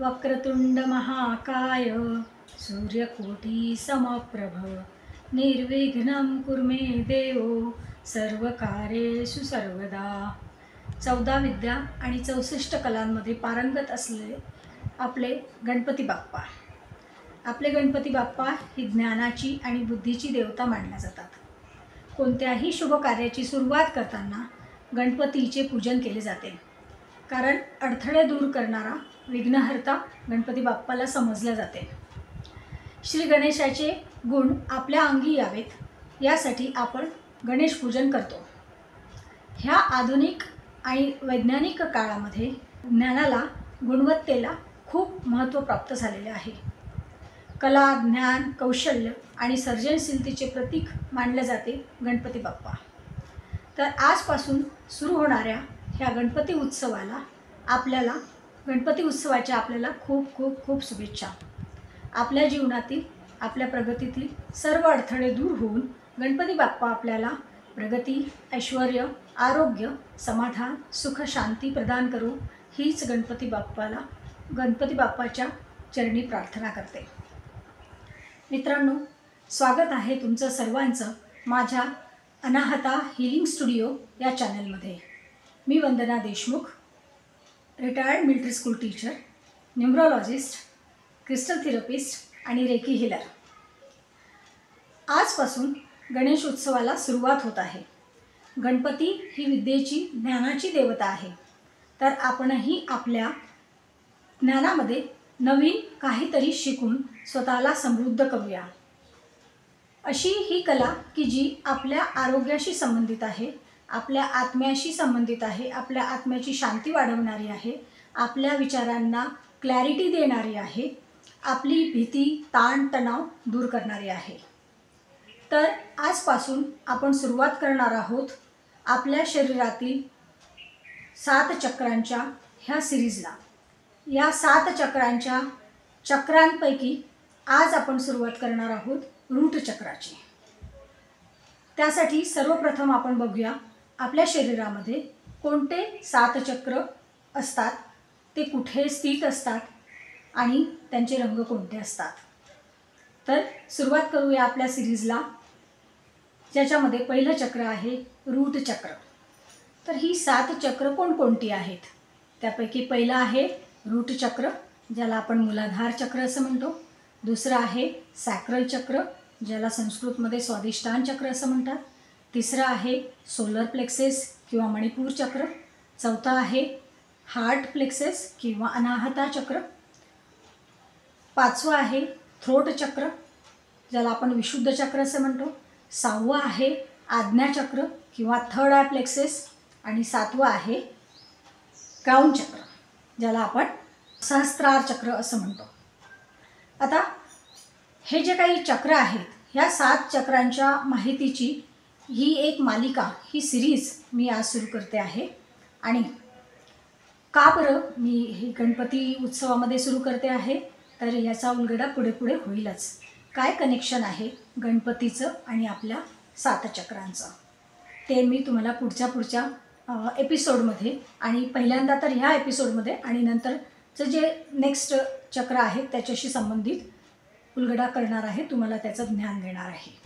वक्रतुंड महाकाय सूर्यकोटी समप्रभ निर्विघ्नं कुरु मे देव सर्वकार्येषु सर्वदा। 14 विद्या आणि 64 कलांमध्ये पारंगत असलेले आपले गणपती बाप्पा, आपले गणपती बाप्पा ही ज्ञानाची आणि बुद्धीची देवता मानल्या जातात. कोणत्याही शुभ कार्याची सुरुवात करताना गणपतीचे पूजन केले जाते, कारण अडथळे दूर करणारा विघ्नहर्ता गणपती बाप्पाला समजले जाते. श्री गणेशाचे गुण आपल्या अंगी यावेत यासाठी आपण गणेश पूजन करतो. ह्या आधुनिक आणि वैज्ञानिक काळामध्ये ज्ञानाला, गुणवत्तेला खूप महत्त्व प्राप्त झालेले आहे. कला, ज्ञान, कौशल्य आणि सर्जनशीलतेचे प्रतीक मानले जाते गणपती बाप्पा. तर आजपासून सुरू होणाऱ्या ह्या गणपती उत्सवाच्या आपल्याला खूप खूप खूप शुभेच्छा. आपल्या जीवनातील, आपल्या प्रगतीतील सर्व अडथळे दूर होऊन गणपती बाप्पा आपल्याला प्रगती, ऐश्वर्य, आरोग्य, समाधान, सुख, शांती प्रदान करो, हीच गणपती बाप्पाच्या चरणी प्रार्थना करते. मित्रांनो, स्वागत आहे तुमचं सर्वांचं माझ्या अनाहता हीलिंग स्टुडिओ या चॅनलमध्ये. मी Vandana Deshmukh, retired military school teacher, numerologist, crystal therapist आणि रेकी हिलर. आजपासून गणेश उत्सवाला सुरुवात होत आहे. गणपती ही विद्येची, ज्ञानाची देवता आहे. तर आपणही आपल्या ज्ञानामध्ये नवीन काहीतरी शिकून स्वतःला समृद्ध करूया. अशी ही कला की जी आपल्या आरोग्याशी संबंधित आहे, आपल्या आत्म्याशी संबंधित आहे, आपल्या आत्म्याची शांती वाढवणारी आहे, आपल्या विचारांना क्लॅरिटी देणारी आहे, आपली भीती, ताण, तणाव दूर करणारी आहे. तर आजपासून आपण सुरुवात करणार आहोत आपल्या शरीरातील 7 चक्रांच्या ह्या सिरीजला. या 7 चक्रांपैकी आज आपण सुरुवात करणार आहोत रूट चक्राची. त्यासाठी सर्वप्रथम आपण बघूया आपल्या शरीरामध्ये कोणते 7 चक्र असतात, ते कुठे स्थित असतात आणि त्यांचे रंग कोणते असतात. तर सुरुवात करूया आपल्या सिरीजला, ज्याच्यामध्ये पहिलं चक्र आहे रूट चक्र. तर ही 7 चक्र कोणकोणती आहेत, त्यापैकी पहिलं आहे रूट चक्र, ज्याला आपण मूलाधार चक्र असं म्हणतो. दुसरं आहे सॅक्रल चक्र, ज्याला संस्कृतमध्ये स्वादिष्टान चक्र असं म्हणतात. तिसरं आहे सोलर प्लेक्सेस किंवा मणिपूर चक्र. चौथा आहे हार्ट प्लेक्सेस किंवा अनाहता चक्र. 5वं आहे थ्रोट चक्र, ज्याला आपण विशुद्ध चक्र असं म्हणतो. 6वं आहे आज्ञा चक्र किंवा थर्ड आय प्लेक्सेस. आणि 7वं आहे क्राउन चक्र, ज्याला आपण सहस्त्रार चक्र असं म्हणतो. आता हे जे काही चक्र आहेत, ह्या 7 चक्रांच्या माहितीची ही एक मालिका, ही सिरीज मी आज सुरू करते आहे. आणि का बरं मी हे गणपती उत्सवामध्ये सुरू करते आहे, तर याचा उलगडा पुढे पुढे होईलच. काय कनेक्शन आहे गणपतीचं आणि आपल्या 7 चक्रांचं, ते मी तुम्हाला पुढच्या एपिसोडमध्ये, आणि पहिल्यांदा तर ह्या एपिसोडमध्ये आणि नंतरचं जे नेक्स्ट चक्र आहे त्याच्याशी संबंधित उलगडा करणार आहे, तुम्हाला त्याचं ज्ञान देणार आहे.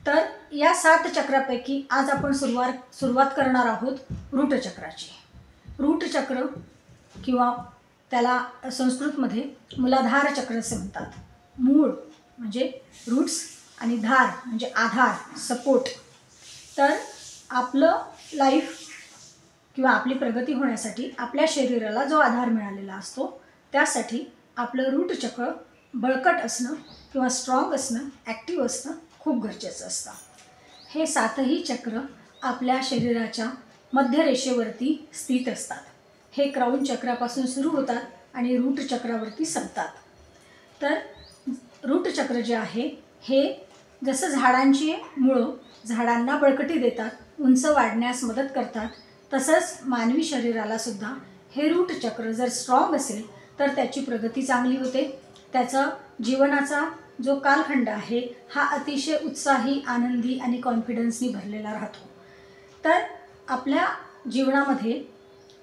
तर या 7 चक्रापैकी आज आपण सुरुवात करणार आहोत रूट चक्राची. रूट चक्र किंवा त्याला संस्कृतमध्ये मूलाधार चक्र असे म्हणतात. मूळ म्हणजे रूट्स आणि धार म्हणजे आधार, सपोर्ट. तर आपलं लाईफ किंवा आपली प्रगती होण्यासाठी आपल्या शरीराला जो आधार मिळालेला असतो, त्यासाठी आपलं रूट चक्र बळकट असणं किंवा स्ट्रॉंग असणं, ॲक्टिव्ह असणं खूप गरजेचं असतं. हे 7ही चक्र आपल्या शरीराच्या मध्यरेषेवरती स्थित असतात. हे क्राउन चक्रापासून सुरू होतात आणि रूट चक्रावरती संपतात. तर रूट चक्र जे आहे हे जसं झाडांची मुळं झाडांना बळकटी देतात, उंच वाढण्यास मदत करतात, तसंच मानवी शरीराला सुद्धा हे रूट चक्र जर स्ट्रॉंग असेल तर त्याची प्रगती चांगली होते. त्याचा जीवनाचा जो कालखंड आहे हा अतिशय उत्साही, आनंदी आणि कॉन्फिडन्सनी भरलेला राहतो. तर आपल्या जीवनामध्ये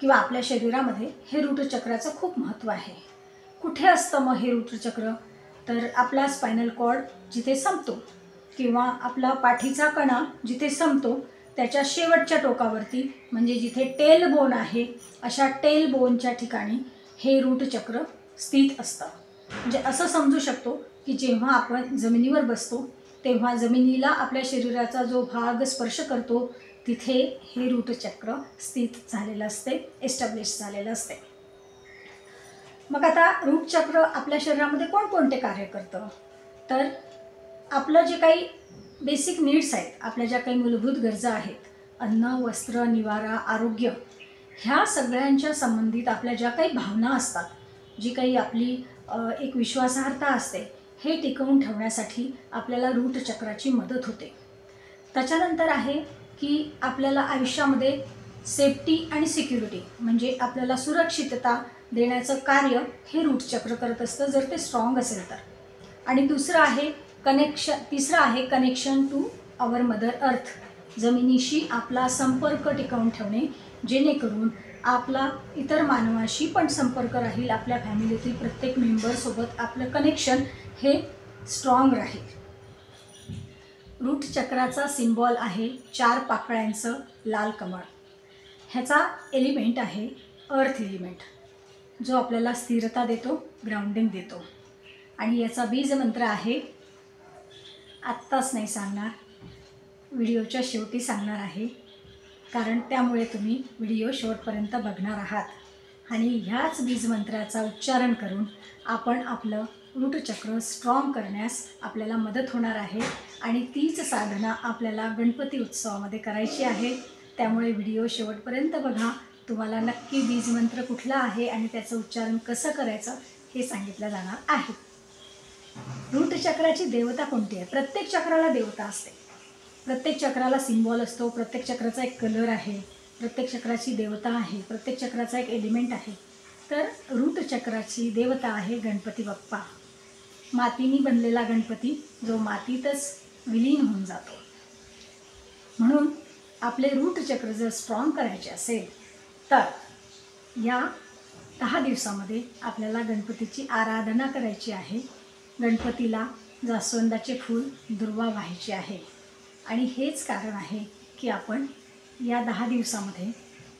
किंवा आपल्या शरीरामध्ये हे रूट चक्राचं खूप महत्त्व आहे. कुठे असतं मग हे रूट चक्र? तर आपला स्पायनल कॉर्ड जिथे संपतो किंवा आपला पाठीचा कणा जिथे संपतो त्याच्या शेवटच्या टोकावरती, म्हणजे जिथे टेल बोन आहे अशा टेल बोनच्या ठिकाणी हे रूट चक्र स्थित असतं. म्हणजे असं समजू शकतो की जेव्हा आपण जमिनीवर बसतो तेव्हा जमिनीला आपल्या शरीराचा जो भाग स्पर्श करतो तिथे हे रूट चक्र स्थित झालेलं असते, एस्टॅब्लिश झालेलं असते. मग आता रूट चक्र आपल्या शरीरामध्ये कोणकोणते कार्य करतं? तर आपलं जे काही बेसिक नीड्स आहेत, आपल्या ज्या काही मूलभूत गरजा आहेत, अन्न, वस्त्र, निवारा, आरोग्य, ह्या सगळ्यांच्या संबंधित आपल्या ज्या काही भावना असतात, जी काही आपली एक विश्वासार्हता असते, हे टिकवून ठेवण्यासाठी आपल्याला रूट चक्राची मदत होते. त्याच्यानंतर आहे की आपल्याला आयुष्यामध्ये सेफ्टी आणि सिक्युरिटी म्हणजे आपल्याला सुरक्षितता देण्याचं कार्य हे रूट चक्र करत असतं जर ते स्ट्रॉंग असेल तर. आणि तिसरं आहे connection to our mother earth, जमिनीशी आपला संपर्क टिकवून ठेवणे, जेणेकरून आपला इतर मानवाशी पण संपर्क राहील, आपल्या फॅमिलीतील प्रत्येक मेंबरसोबत आपलं कनेक्शन हे स्ट्रॉंग राहील. रूट चक्राचा सिम्बॉल आहे 4 पाकळ्यांचं लाल कमळ. ह्याचा एलिमेंट आहे अर्थ एलिमेंट, जो आपल्याला स्थिरता देतो, ग्राउंडिंग देतो. आणि याचा बीज मंत्र आहे, आत्ताच नाही सांगणार, व्हिडिओच्या शेवटी सांगणार आहे, कारण त्यामुळे तुम्ही व्हिडिओ शेवटपर्यंत बघणार आहात आणि ह्याच बीज मंत्राचा उच्चारण करून आपण आपलं रूट चक्र स्ट्रॉंग करण्यास आपल्याला मदत होणार आहे. आणि तीच साधना आपल्याला गणपती उत्सवामध्ये करायची आहे. त्यामुळे व्हिडिओ शेवटपर्यंत बघा, तुम्हाला नक्की बीज मंत्र कुठला आहे आणि त्याचं उच्चारण कसं करायचं हे सांगितलं जाणार आहे. रूट चक्राची देवता कोणती आहे? प्रत्येक चक्राला देवता असते, प्रत्येक चक्राला सिम्बॉल असतो, प्रत्येक चक्राचा एक कलर आहे, प्रत्येक चक्राची देवता आहे, प्रत्येक चक्राचा एक एलिमेंट आहे. तर रूट चक्राची देवता आहे गणपती बाप्पा, मातीने बनलेला गणपती जो मातीतच विलीन होऊन जातो. म्हणून आपले रूट चक्र जर स्ट्रॉंग करायचे असेल तर या 10 दिवसामध्ये आपल्याला गणपतीची आराधना करायची आहे. गणपतीला जास्वंदाचे फूल, दुर्वा व्हायची आहे. आणि हेच कारण आहे की आपण या 10 दिवसामध्ये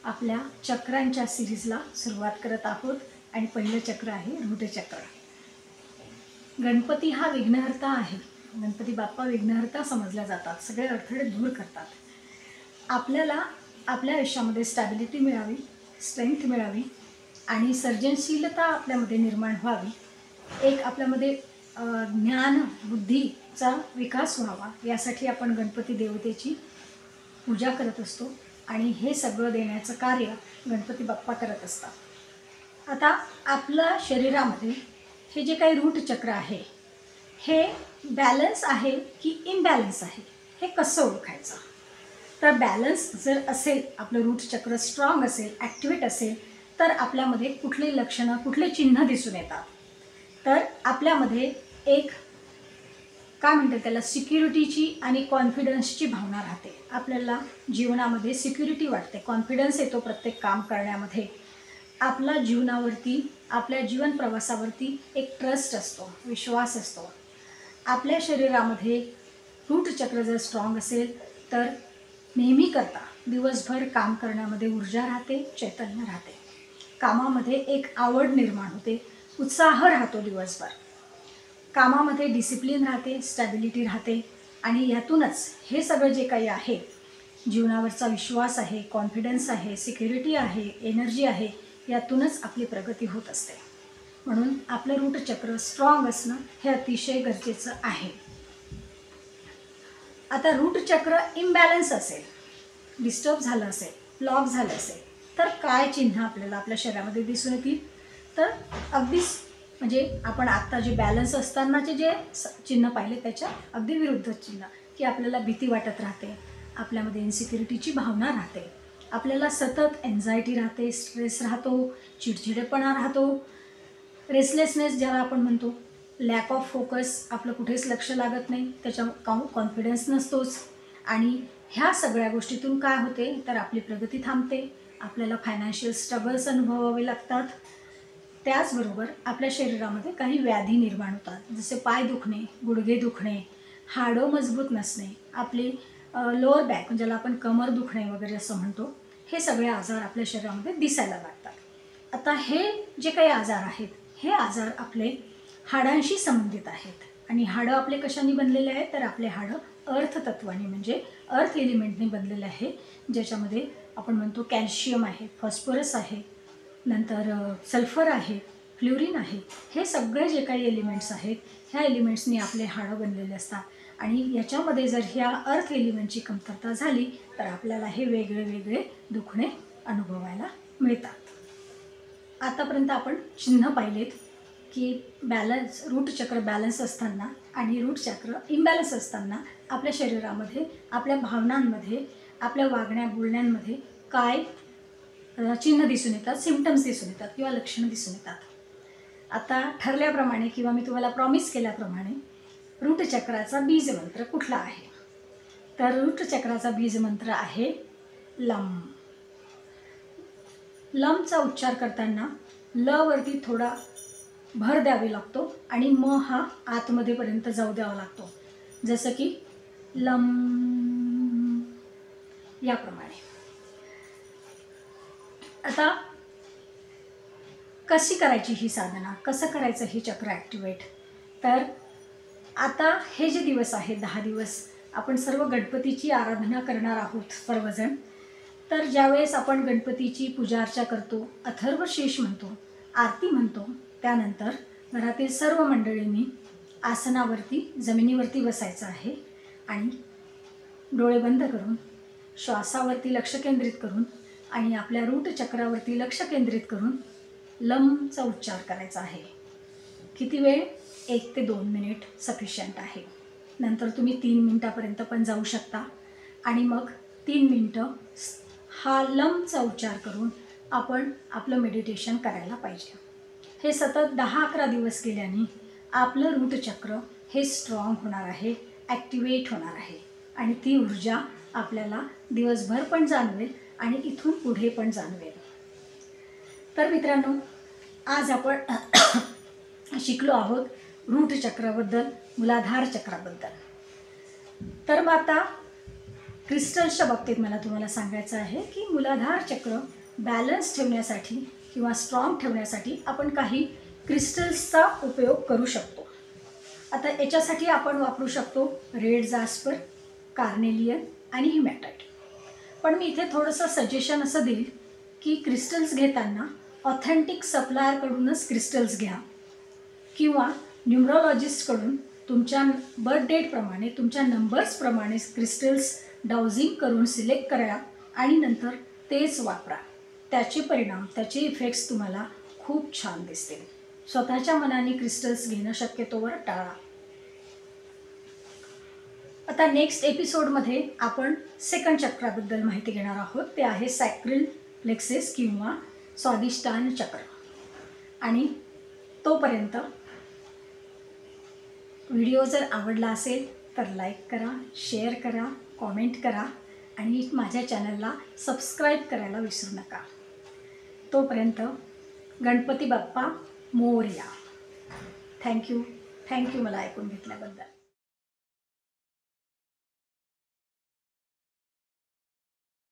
आपल्या चक्रांच्या सिरीजला सुरुवात करत आहोत. आणि पहिलं चक्र आहे रूट चक्र. गणपती हा विघ्नहर्ता आहे, गणपती बाप्पा विघ्नहर्ता समजल्या जातात, सगळे अडथळे दूर करतात. आपल्याला आपल्या आयुष्यामध्ये स्टॅबिलिटी मिळावी, स्ट्रेंथ मिळावी आणि सर्जनशीलता आपल्यामध्ये निर्माण व्हावी, एक आपल्यामध्ये ज्ञान बुद्धीचा विकास व्हावा, यासाठी आपण गणपती देवतेची पूजा करत असतो. आणि हे सगळं देण्याचं कार्य गणपती बाप्पा करत असतात. आता आपल्या शरीरामध्ये हे जे काही रूट चक्र आहे हे बॅलन्स आहे की इम्बॅलन्स आहे, हे कसं ओळखायचं? तर बॅलन्स जर असेल, आपलं रूट चक्र स्ट्रॉंग असेल, ॲक्टिवेट असेल, तर आपल्यामध्ये कुठली लक्षणं, कुठले चिन्ह दिसून येतात? तर आपल्यामध्ये एक काय म्हणतात त्याला, सिक्युरिटीची आणि कॉन्फिडन्सची भावना राहते. आपल्याला जीवनामध्ये सिक्युरिटी वाटते, कॉन्फिडन्स येतो प्रत्येक काम करण्यामध्ये. आपला जीवनावरती, आपल्या जीवन प्रवासावरती एक ट्रस्ट असतो, विश्वास असतो. आपल्या शरीरामध्ये रूट चक्र जर स्ट्रॉंग असेल तर नेहमी करता दिवसभर काम करण्यामध्ये ऊर्जा राहते, चैतन्य राहते, कामामध्ये एक आवड निर्माण होते, उत्साह राहतो दिवसभर, कामामध्ये डिसिप्लिन राहते, स्टॅबिलिटी राहते. आणि यातूनच हे सगळं जे काही आहे, जीवनावरचा विश्वास आहे, कॉन्फिडन्स आहे, सिक्युरिटी आहे, एनर्जी आहे, यातूनच आपली प्रगती होत असते. म्हणून आपलं रूट चक्र स्ट्रॉंग असणं हे अतिशय गरजेचं आहे. आता रूट चक्र इम्बॅलन्स असेल, डिस्टर्ब झालं असेल, ब्लॉक झालं असेल, तर काय चिन्ह आपल्याला आपल्या शरीरामध्ये दिसून येतील? तर अगदीच म्हणजे आपण आत्ता जे बॅलन्स असतानाचे जे चिन्ह पाहिले त्याच्या अगदी विरुद्ध चिन्ह, की आपल्याला भीती वाटत राहते, आपल्यामध्ये इन्सिक्युरिटीची भावना राहते, आपल्याला सतत एन्झायटी राहते, स्ट्रेस राहतो, चिडचिडेपणा राहतो, रेसलेसनेस ज्याला आपण म्हणतो, लॅक ऑफ फोकस, आपलं कुठेच लक्ष लागत नाही, त्याच्या कॉन्फिडन्स नसतोच. आणि ह्या सगळ्या गोष्टीतून काय होते तर आपली प्रगती थांबते, आपल्याला फायनान्शियल स्ट्रगल्स अनुभवावे लागतात, त्याचबरोबर आपल्या शरीरामध्ये काही व्याधी निर्माण होतात, जसे पाय दुखणे, गुडघे दुखणे, हाडं मजबूत नसणे, आपली लोअर बॅक ज्याला आपण कमर दुखणे वगैरे असं म्हणतो, हे सगळे आजार आपल्या शरीरामध्ये दिसायला लागतात. आता हे जे काही आजार आहेत, हे आजार आपले हाडांशी संबंधित आहेत. आणि हाडं आपले कशाने बनलेले आहेत, तर आपले हाडं अर्थ तत्वाने म्हणजे अर्थ एलिमेंटने बनलेले आहे, ज्याच्यामध्ये आपण म्हणतो कॅल्शियम आहे, फॉस्फरस आहे, नंतर सल्फर आहे, फ्ल्युरिन आहे. हे सगळे जे काही एलिमेंट्स आहेत, ह्या एलिमेंट्सनी आपले हाडं बनलेले असतात. आणि याच्यामध्ये जर ह्या अर्थ एलिमेंटची कमतरता झाली तर आपल्याला हे वेगळे वेगळे दुखणे अनुभवायला मिळतात. आतापर्यंत आपण चिन्ह पाहिलेत की बॅलन्स, रूट चक्र बॅलन्स असताना आणि रूट चक्र इम्बॅलन्स असताना आपल्या शरीरामध्ये, आपल्या भावनांमध्ये, आपल्या वागण्या बोलण्यांमध्ये काय चिन्ह दिसून येतात, सिम्पटम्स दिसून येतात किंवा लक्षणं दिसून येतात. आता ठरल्याप्रमाणे किंवा मी तुम्हाला प्रॉमिस केल्याप्रमाणे रूट चक्राचा बीजमंत्र कुठला आहे, तर रूट चक्राचा बीजमंत्र आहे लम. लमचा उच्चार करताना ल वरती थोडा भर द्यावी लागतो आणि म हा आतमध्येपर्यंत जाऊ द्यावा लागतो, जसं की लम याप्रमाणे. आता कशी करायची ही साधना, कसं करायचं हे चक्र ॲक्टिवेट, तर आता हे जे दिवस आहेत 10 दिवस आपण सर्व गणपतीची आराधना करणार आहोत सर्वजण. तर ज्यावेळेस आपण गणपतीची पूजा अर्चा करतो, अथर्वशीर्ष म्हणतो, आरती म्हणतो, त्यानंतर घरातील सर्व मंडळींनी आसनावरती जमिनीवरती बसायचं आहे आणि डोळे बंद करून श्वासावरती लक्ष केंद्रित करून आणि आपल्या रूट चक्रावरती लक्ष केंद्रित करून लमचा उच्चार करायचा आहे. किती वेळ? 1 ते 2 मिनिट सफिशियंट आहे. नंतर तुम्ही 3 मिनिटापर्यंत पण जाऊ शकता आणि मग 3 मिनिटं हा लमचा उच्चार करून आपण आपलं मेडिटेशन करायला पाहिजे. हे सतत 10-11 दिवस केल्याने आपलं रूट चक्र हे स्ट्रॉंग होणार आहे, ॲक्टिवेट होणार आहे आणि ती ऊर्जा आपल्याला दिवसभर पण जाणवेल आणि इथून पुढे पण जाणवेल. तर मित्रांनो, आज आपण शिकलो आहोत रूट चक्राबद्दल, मूलाधार चक्राबद्दल. तर मग आता क्रिस्टल्सच्या बाबतीत मला तुम्हाला सांगायचं आहे की मूलाधार चक्र बॅलन्स ठेवण्यासाठी किंवा स्ट्रॉंग ठेवण्यासाठी आपण काही क्रिस्टल्सचा उपयोग करू शकतो. आता याच्यासाठी आपण वापरू शकतो रेड जास्पर, कार्नेलियन आणि हिमॅटाइट. पण मी इथे थोडंसं सजेशन असं देईल की क्रिस्टल्स घेताना ऑथेंटिक सप्लायरकडूनच क्रिस्टल्स घ्या किंवा न्यूमरॉलॉजिस्टकडून तुमच्या बर्थ डेटप्रमाणे, तुमच्या नंबर्सप्रमाणे क्रिस्टल्स डाउजिंग करून सिलेक्ट करा आणि नंतर तेच वापरा. त्याचे परिणाम, त्याचे इफेक्ट्स तुम्हाला खूप छान दिसतील. स्वतःच्या मनाने क्रिस्टल्स घेणं शक्यतोवर टाळा. आता नेक्स्ट एपिसोडमध्ये आपण सेकंड चक्राबद्दल माहिती घेणार आहोत. ते आहे सॅक्रल प्लेक्सिस किंवा स्वादिष्टान चक्र. आणि तोपर्यंत व्हिडिओ जर आवडला असेल तर लाईक करा, शेअर करा, कॉमेंट करा आणि माझ्या चॅनलला सबस्क्राईब करायला विसरू नका. तोपर्यंत गणपती बाप्पा मोरया. थँक्यू मला ऐकून घेतल्याबद्दल.